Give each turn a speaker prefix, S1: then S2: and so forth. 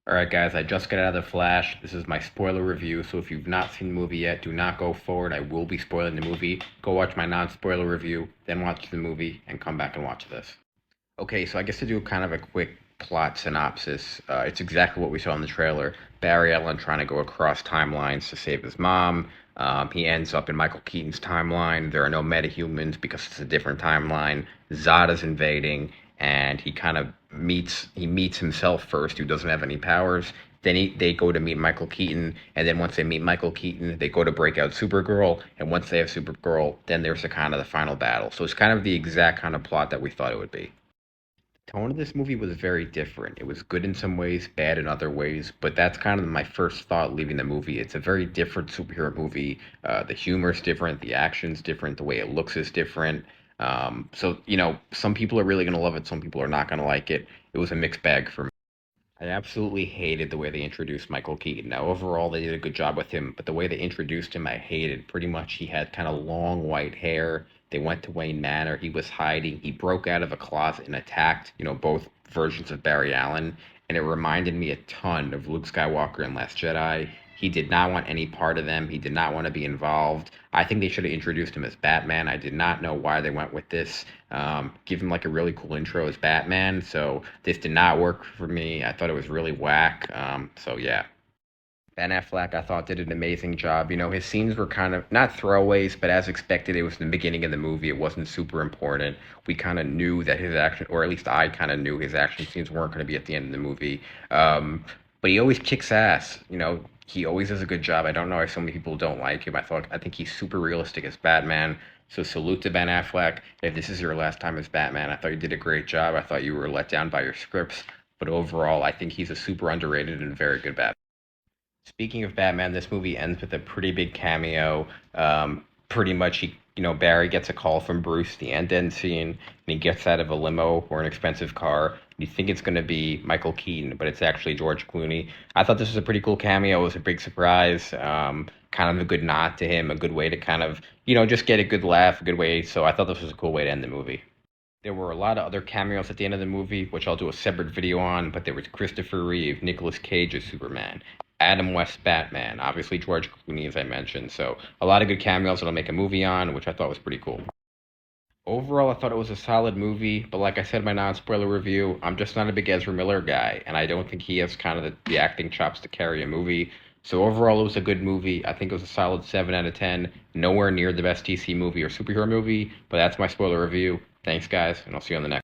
S1: Alright, guys, I just got out of The Flash. This is my spoiler review, so if you've not seen the movie yet, do not go forward. I will be spoiling the movie. Go watch my non spoiler review, then watch the movie, and come back and watch this. Okay, so I guess to do kind of a quick plot synopsis, it's exactly what we saw in the trailer. Barry Allen trying to go across timelines to save his mom. He ends up in Michael Keaton's timeline. There are no metahumans because it's a different timeline. Zada's invading, and he meets himself first, who doesn't have any powers. They go to meet Michael Keaton, and then once they meet Michael Keaton, they go to break out Supergirl, and once they have Supergirl, then there's the kind of the final battle. So it's kind of the exact kind of plot that we thought it would be. Tone of this movie was very different. It was good in some ways, bad in other ways, but that's kind of my first thought leaving the movie. It's a very different superhero movie. The humor's different, the action's different, the way it looks is different. So some people are really going to love it, some people are not going to like it. It was a mixed bag for me. I absolutely hated the way they introduced Michael Keaton. Now, overall, they did a good job with him, but the way they introduced him, I hated. Pretty much, he had kind of long white hair. They went to Wayne Manor. He was hiding. He broke out of a closet and attacked, both versions of Barry Allen. And it reminded me a ton of Luke Skywalker in Last Jedi. He did not want any part of them. He did not want to be involved. I think they should have introduced him as Batman. I did not know why they went with this. Give him like a really cool intro as Batman. So this did not work for me. I thought it was really whack. So yeah. Ben Affleck, I thought, did an amazing job. His scenes were kind of not throwaways, but as expected, it was the beginning of the movie. It wasn't super important. We kind of knew that his action, or at least I kind of knew his action scenes weren't going to be at the end of the movie. But he always kicks ass. He always does a good job. I don't know why so many people don't like him. I think he's super realistic as Batman. So salute to Ben Affleck. If this is your last time as Batman, I thought you did a great job. I thought you were let down by your scripts, but overall, I think he's a super underrated and very good Batman. Speaking of Batman, this movie ends with a pretty big cameo. Pretty much, Barry gets a call from Bruce, the end scene, and he gets out of a limo or an expensive car. You think it's going to be Michael Keaton, but it's actually George Clooney. I thought this was a pretty cool cameo. It was a big surprise. Kind of a good nod to him, a good way to kind of, just get a good laugh, a good way. So I thought this was a cool way to end the movie. There were a lot of other cameos at the end of the movie, which I'll do a separate video on, but there was Christopher Reeve, Nicolas Cage as Superman, Adam West Batman, obviously George Clooney, as I mentioned. So a lot of good cameos that I'll make a movie on, which I thought was pretty cool. Overall, I thought it was a solid movie, but like I said in my non-spoiler review, I'm just not a big Ezra Miller guy, and I don't think he has kind of the acting chops to carry a movie. So overall, it was a good movie. I think it was a solid 7 out of 10. Nowhere near the best DC movie or superhero movie, but that's my spoiler review. Thanks, guys, and I'll see you on the next.